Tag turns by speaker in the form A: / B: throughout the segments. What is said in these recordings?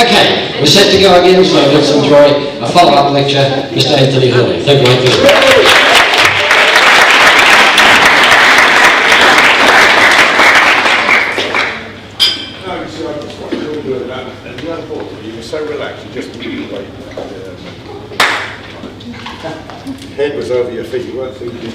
A: Okay, we're set to go again, so let's enjoy a follow-up lecture, Mr. Anthony Hurley. Thank you, Anthony.
B: So relaxed, you just moved away. Head was over your feet, you weren't thinking.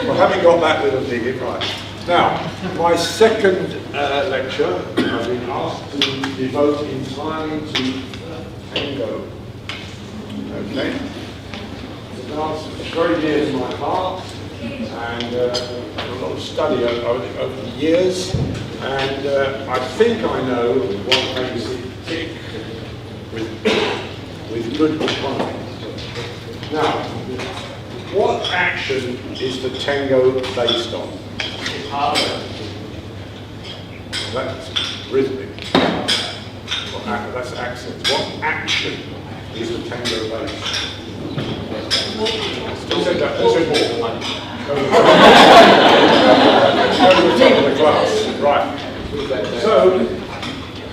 B: Well, having got that little dig right. Now, my second lecture, I've been asked to devote entirely to tango. Okay? The dance is very dear to my heart, and a lot of study over the years, and I think I know what makes it tick with good compliance. Now, what action is the tango based on? That's rhythmic. That's accents. What action is the tango based? Still said that. Still said more. Let's go to the top of the class. Right. So,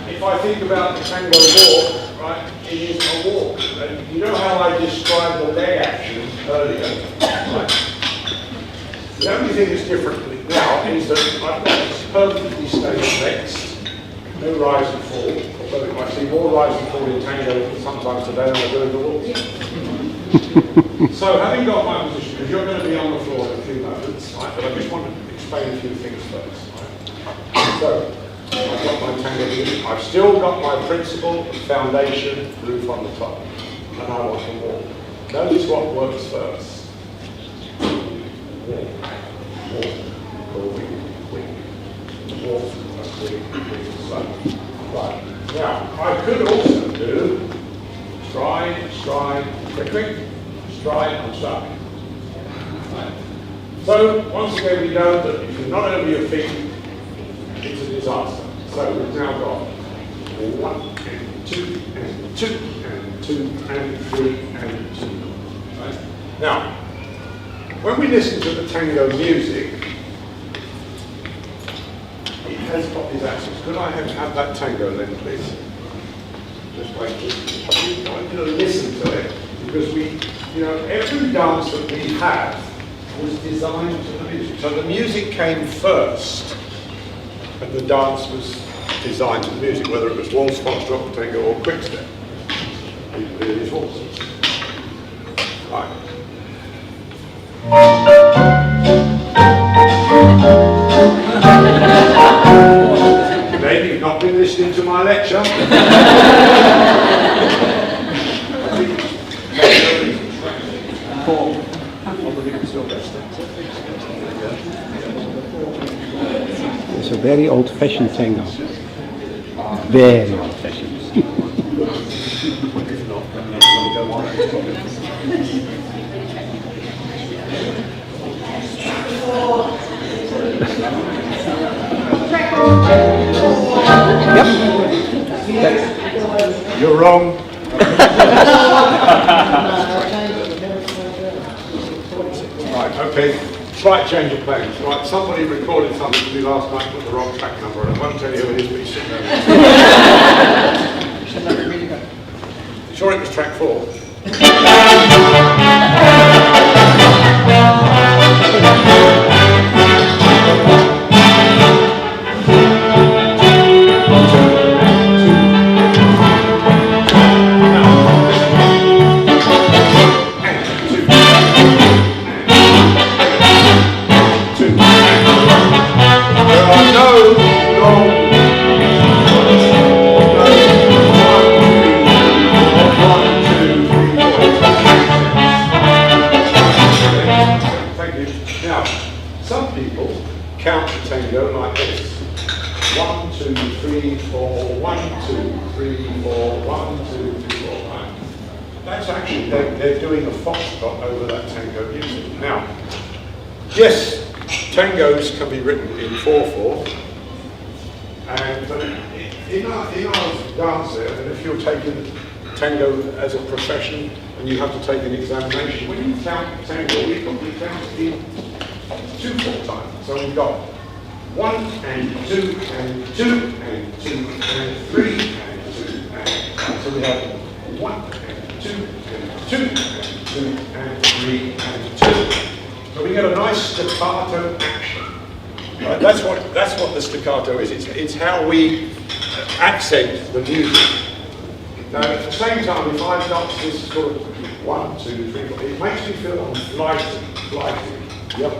B: if I think about the tango walk, right, it is a walk. And you know how I described the leg action earlier? Right? The only thing that's different now is that I've got this perfectly stable legs, no rise and fall. Although I see more rise and fall in tango sometimes today than I do in the walk. So having got my position, because you're going to be on the floor in a few moments, right, but I just want to explain a few things first. Right? So, I've got my tango here. I've still got my principal foundation roof on the top, and I want to walk. Notice what works first. Walk, walk, go wing, wing, walk, wing, wing, slow. Right. Now, I could also do stride, stride, quick, quick. Stride and stride. Right. So, once again, we know that if you're not over your feet, it's a disaster. So, we've now got 1 and 2 and 2 and 2 and 3 and 2. Right? Now, when we listen to the tango music, it has got these accents. Could I have that tango then, please? Just wait. I want you to listen to it, because every dance that we have was designed to the music. So the music came first, and the dance was designed to the music, whether it was waltz, foxtrot, tango, or quickstep. It is waltzes. Right. Maybe you've not been listening to my lecture.
C: It's a very old-fashioned tango. Very old-fashioned.
B: Yep. You're wrong. Right, okay. Slight change of plans. Right, somebody recorded something to me last night with the wrong track number, and I won't tell you who it is, but he's sitting there. Sure, it was track 4. Count the tango like this. 1, 2, 3, 4, 1, 2, 3, 4, 1, 2, 3, 4, right? That's actually, they're doing a foxtrot over that tango music. Now, yes, tangos can be written in 4/4, but in our dance there, and if you're taking tango as a profession and you have to take an examination, when you count tango, we count in 2/4 time. So we've got 1 and 2 and 2 and 2 and 3 and 2 and so we have 1 and 2 and 2 and 2 and 3 and 2. So we get a nice staccato action. Right? That's what the staccato is. It's how we accent the music. Now at the same time, if I've got this sort of 1, 2, 3, 4, it makes me feel I'm gliding. Yep.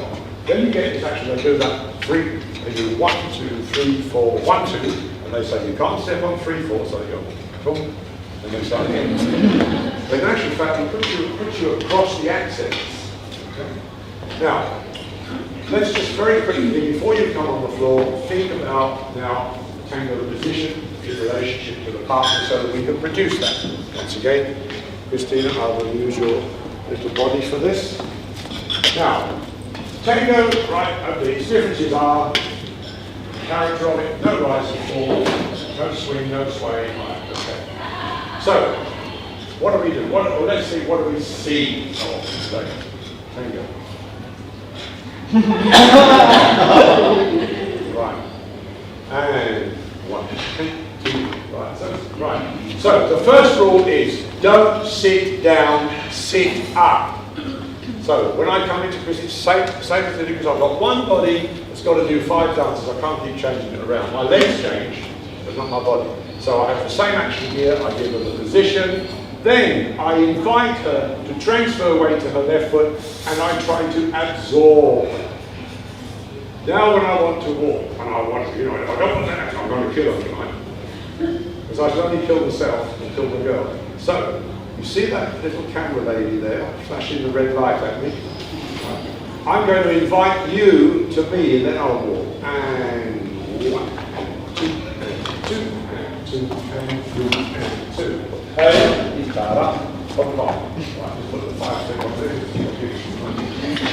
B: Then you get this action, they do that 3, they do 1, 2, 3, 4, 1, 2, and they say you can't step on 3, 4, so they go boom, and they start again. But in actual fact, it puts you across the accents. Okay? Now, let's just very quickly, before you come on the floor, think about now the tango position in relationship to the partner so that we can produce that. Once again, Christina, I will use your little body for this. Now, tango, right, these differences are character of it, no rise and fall, no swing, no sway. Right, okay. So, what do we do? Well, let's see, what do we see of tango? Right. And 1, 2, right. So the first rule is don't sit down, sit up. So when I come into Chris, it's safe to do because I've got one body that's got to do 5 dances. I can't keep changing it around. My legs change, but not my body. So I have the same action here. I give her the position. Then I invite her to transfer weight to her left foot, and I try to absorb. Now when I want to walk, and I want to, if I don't want that, I'm going to kill her tonight. Because I should only kill myself and kill the girl. So, you see that little camera lady there, flashing the red light at me? I'm going to invite you to me, and then I'll walk. And 1, and 2, and 2, and 2, and 3, and 2. And he's bad up. Hop, hop. Right, just put the 5 step on there.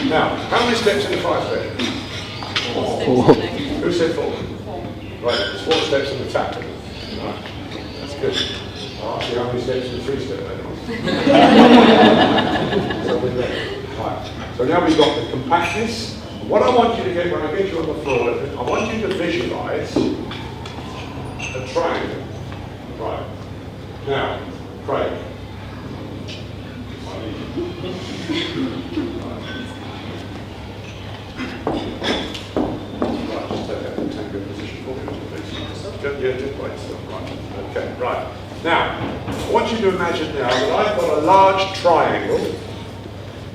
B: Now, how many steps in the 5 step?
C: 4.
B: Who said 4? Right, there's 4 steps in the tap. Right, that's good. I'll see how many steps in the 3 step then. So we're there. Right. So now we've got the compactness. What I want you to get when I get you on the floor, I want you to visualize a triangle. Right. Now, Craig. Okay, right. Now, I want you to imagine now that I've got a large triangle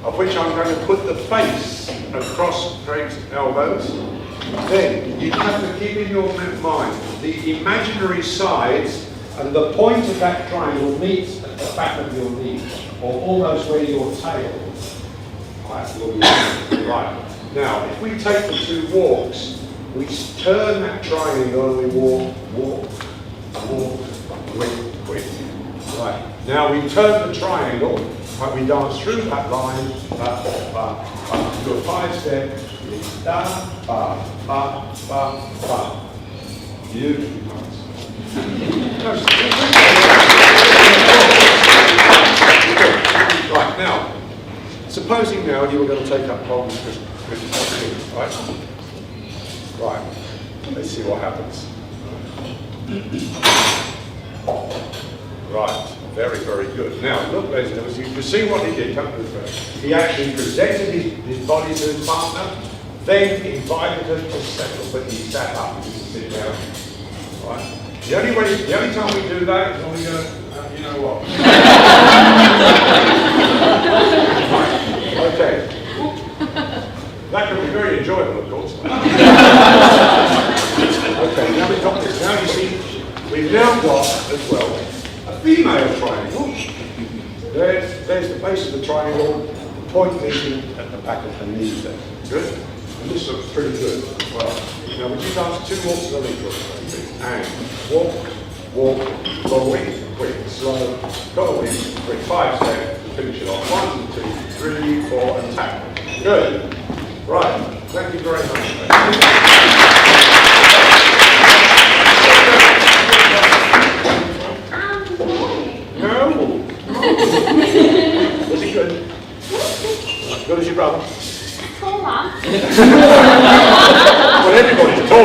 B: of which I'm going to put the face across Craig's elbows. Then you have to keep in your mind the imaginary sides and the point of that triangle meets at the back of your knee, or almost where your tail. Right. Now, if we take the 2 walks, we turn that triangle and we walk, quick. Right. Now we turn the triangle and we dance through that line, do a 5 step, da, ba, ba, ba, ba. Beautiful. Right, now, supposing now you were going to take up problems with right? Right, let's see what happens. Right, very, very good. Now, look, ladies and gentlemen, you can see what he did. Come to the front. He actually presented his body to his partner, then invited her to settle, but he sat up and didn't sit down. Right. The only time we do that is when we go, you know what? Right. Okay. That can be very enjoyable, of course. Okay, now we've got this. Now you see, we've now got as well a female triangle. There's the base of the triangle, the point meeting at the back of the knees there. Good? And this looks pretty good as well. Now would you dance 2 walks of the lead please? And walk, going, quick, slow, going, quick, 5 steps, finish it off. 1, 2, 3, 4, and tap. Good. Right. Thank you very much. No? Was he good? As good as your brother?
D: Taller.
B: Well, everybody's tall.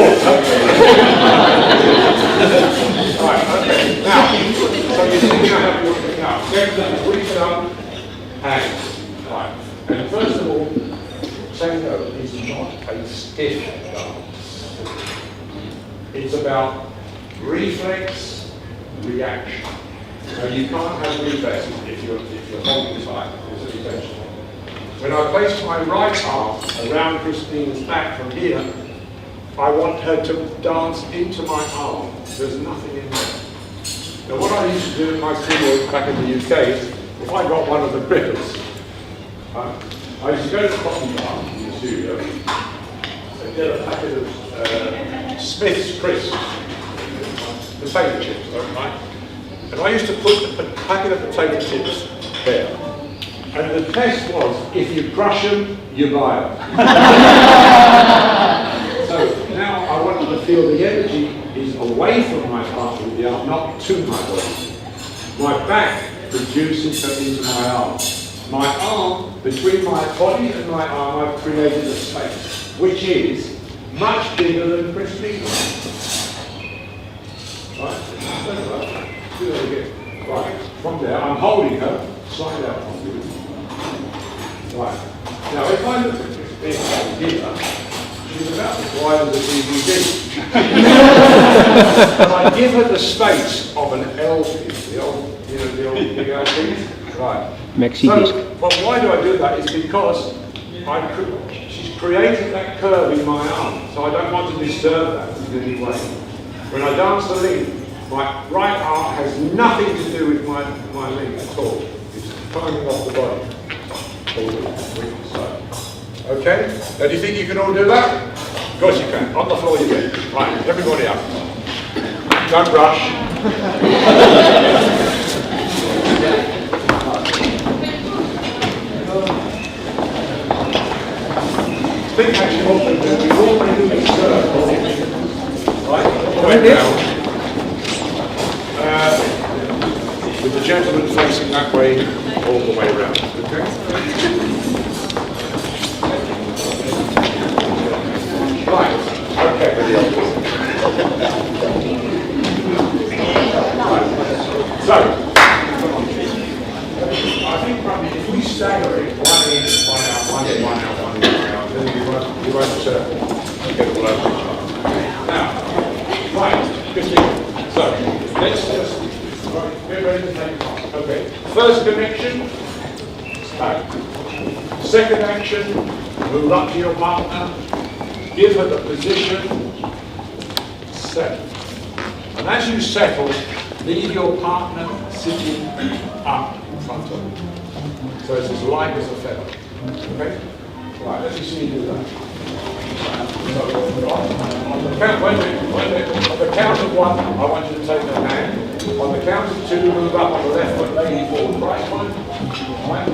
B: stiff dance. It's about reflex, reaction. Now you can't have reflex if you're holding tight. It's intentional. When I place my right arm around Christine's back from here, I want her to dance into my arm. There's nothing in there. Now what I used to do in my studio back in the UK is, if I got one of the grippers, I used to go to the cotton bar in the studio and get a packet of Smith's crisps, potato chips, right? And I used to put a packet of potato chips there. And the test was, if you crush them, you buy them. So now I want you to feel the energy is away from my partner with the arm, not to my body. My back produces her into my arm. My arm, between my body and my arm, I've created a space, which is much bigger than Christine. Right? Do that again. Right. From there, I'm holding her, slide out from you. Right. Now, if I look at Christine here, she's about as wide as a DVD. But I give her the space of an LP, the old big LPs. Right.
C: Maxi disc.
B: But why do I do that? It's because she's created that curve in my arm, so I don't want to disturb that in any way. When I dance the lead, my right arm has nothing to do with my leg at all. It's climbing off the body. Okay? Now do you think you can all do that? Of course you can. On the floor you get. Right, everybody up. Don't rush. Think actually what we do, we normally do a circle. Right? All the way down. With the gentleman facing that way, all the way around. Okay? Right. Okay. Right. So, I think probably if we stagger it, 1 in, 1 out, 1 in, 1 out, 1 in, 1 out, then you won't get all over each other. Now, right, Christine. So, let's just get ready to take on. Okay. First connection, back. Second action, move up to your partner, give her the position, settle. And as you settle, leave your partner sitting up in front of you. So it's as light as a feather. Okay? Right, let's see you do that. So, on the count, wait a minute. On the count of 1, I want you to take her hand. On the count of 2, move up on the left foot, lady forward, right one. Right.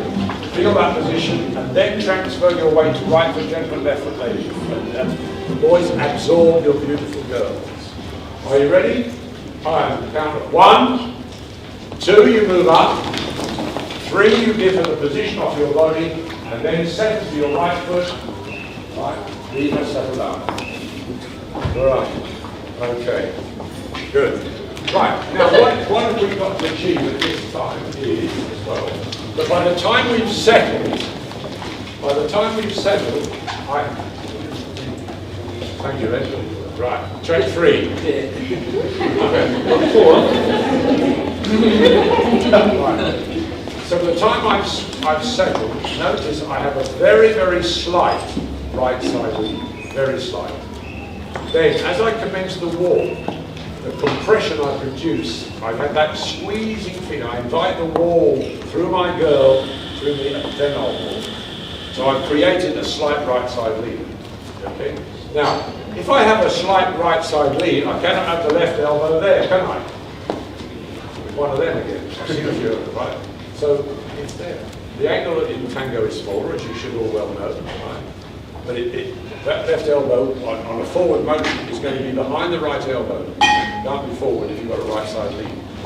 B: Feel that position, and then transfer your weight to right foot, gentleman, left foot, lady. The boys absorb your beautiful girls. Are you ready? On the count of 1, 2, you move up. 3, you give her the position of your body, and then settle to your right foot. Right. Leave her settle down. All right. Okay. Good. Right, now what have we got to achieve at this time is, well, that by the time we've settled, thank you, Ed. Right, take 3. Okay, 4. Right. So by the time I've settled, notice I have a very, very slight right side lead, very slight. Then, as I commence the walk, the compression I produce, I've had that squeezing feeling. I invite the wall through my girl, through me, then I'll walk. So I've created a slight right side lead. Okay? Now, if I have a slight right side lead, I cannot have the left elbow there, can I? One of them again. I've seen a few of them, right? So it's there. The angle in tango is smaller, as you should all well know, right? But that left elbow on a forward motion is going to be behind the right elbow. Can't be forward if you've got a right side lead.